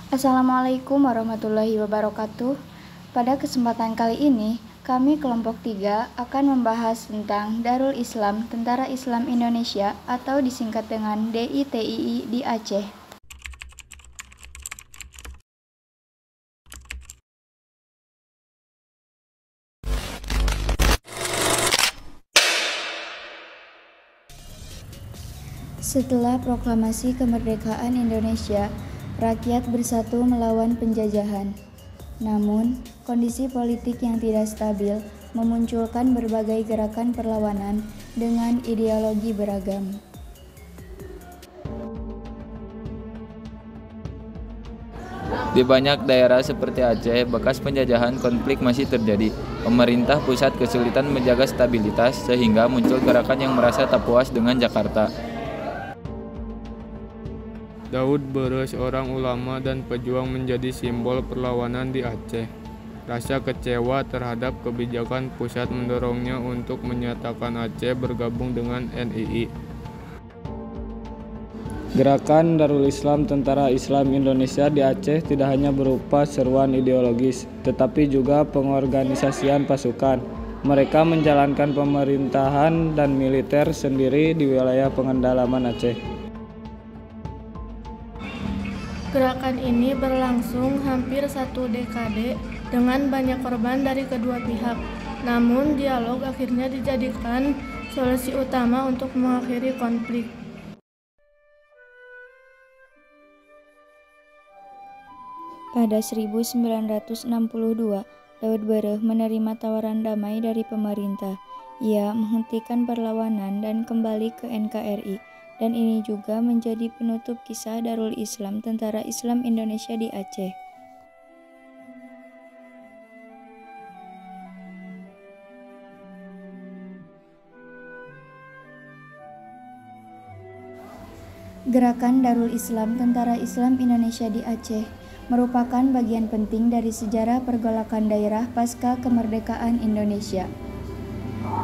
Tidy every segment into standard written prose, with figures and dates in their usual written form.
Assalamualaikum warahmatullahi wabarakatuh. Pada kesempatan kali ini, kami kelompok 3 akan membahas tentang Darul Islam Tentara Islam Indonesia atau disingkat dengan DITII di Aceh. Setelah proklamasi kemerdekaan Indonesia, rakyat bersatu melawan penjajahan. Namun, kondisi politik yang tidak stabil memunculkan berbagai gerakan perlawanan dengan ideologi beragam. Di banyak daerah seperti Aceh, bekas penjajahan konflik masih terjadi. Pemerintah pusat kesulitan menjaga stabilitas sehingga muncul gerakan yang merasa tak puas dengan Jakarta. Daud Beureus, seorang ulama dan pejuang, menjadi simbol perlawanan di Aceh. Rasa kecewa terhadap kebijakan pusat mendorongnya untuk menyatakan Aceh bergabung dengan NII. Gerakan Darul Islam Tentara Islam Indonesia di Aceh tidak hanya berupa seruan ideologis, tetapi juga pengorganisasian pasukan. Mereka menjalankan pemerintahan dan militer sendiri di wilayah pengendalian Aceh. Gerakan ini berlangsung hampir 1 dekade dengan banyak korban dari kedua pihak. Namun, dialog akhirnya dijadikan solusi utama untuk mengakhiri konflik. Pada 1962, Daud Beureus menerima tawaran damai dari pemerintah. Ia menghentikan perlawanan dan kembali ke NKRI. Dan ini juga menjadi penutup kisah Darul Islam Tentara Islam Indonesia di Aceh. Gerakan Darul Islam Tentara Islam Indonesia di Aceh merupakan bagian penting dari sejarah pergolakan daerah pasca kemerdekaan Indonesia.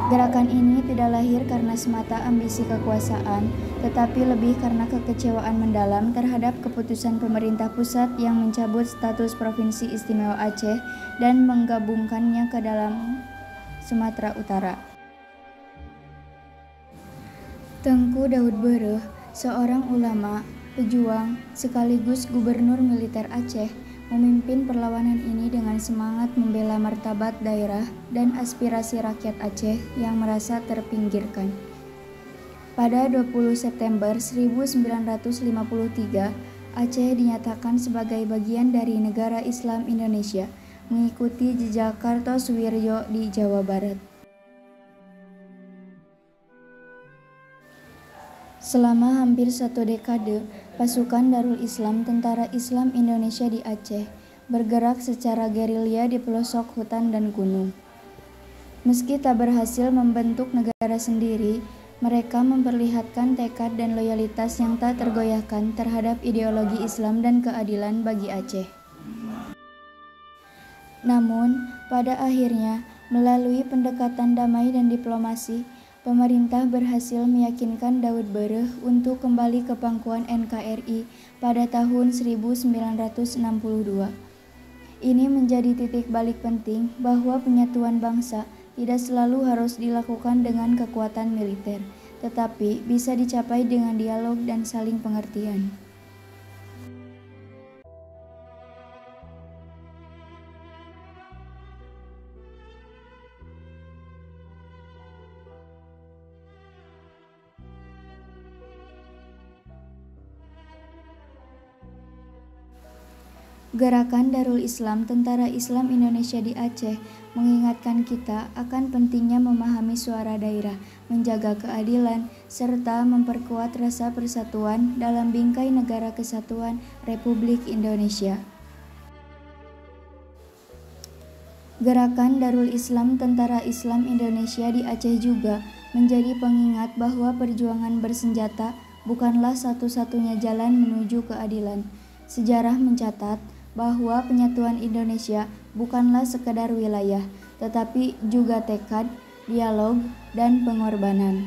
Gerakan ini tidak lahir karena semata ambisi kekuasaan, tetapi lebih karena kekecewaan mendalam terhadap keputusan pemerintah pusat yang mencabut status Provinsi Istimewa Aceh dan menggabungkannya ke dalam Sumatera Utara. Tengku Daud Beureus, seorang ulama, pejuang, sekaligus gubernur militer Aceh, memimpin perlawanan ini dengan semangat membela martabat daerah dan aspirasi rakyat Aceh yang merasa terpinggirkan. Pada 20 September 1953, Aceh dinyatakan sebagai bagian dari negara Islam Indonesia, mengikuti jejak Kartosuwiryo di Jawa Barat. Selama hampir 1 dekade, pasukan Darul Islam Tentara Islam Indonesia di Aceh bergerak secara gerilya di pelosok hutan dan gunung. Meski tak berhasil membentuk negara sendiri, mereka memperlihatkan tekad dan loyalitas yang tak tergoyahkan terhadap ideologi Islam dan keadilan bagi Aceh. Namun, pada akhirnya, melalui pendekatan damai dan diplomasi, pemerintah berhasil meyakinkan Daud Beureus untuk kembali ke pangkuan NKRI pada tahun 1962. Ini menjadi titik balik penting bahwa penyatuan bangsa tidak selalu harus dilakukan dengan kekuatan militer, tetapi bisa dicapai dengan dialog dan saling pengertian. Gerakan Darul Islam Tentara Islam Indonesia di Aceh mengingatkan kita akan pentingnya memahami suara daerah, menjaga keadilan, serta memperkuat rasa persatuan dalam bingkai negara kesatuan Republik Indonesia. Gerakan Darul Islam Tentara Islam Indonesia di Aceh juga menjadi pengingat bahwa perjuangan bersenjata bukanlah satu-satunya jalan menuju keadilan. Sejarah mencatat bahwa penyatuan Indonesia bukanlah sekadar wilayah, tetapi juga tekad, dialog, dan pengorbanan.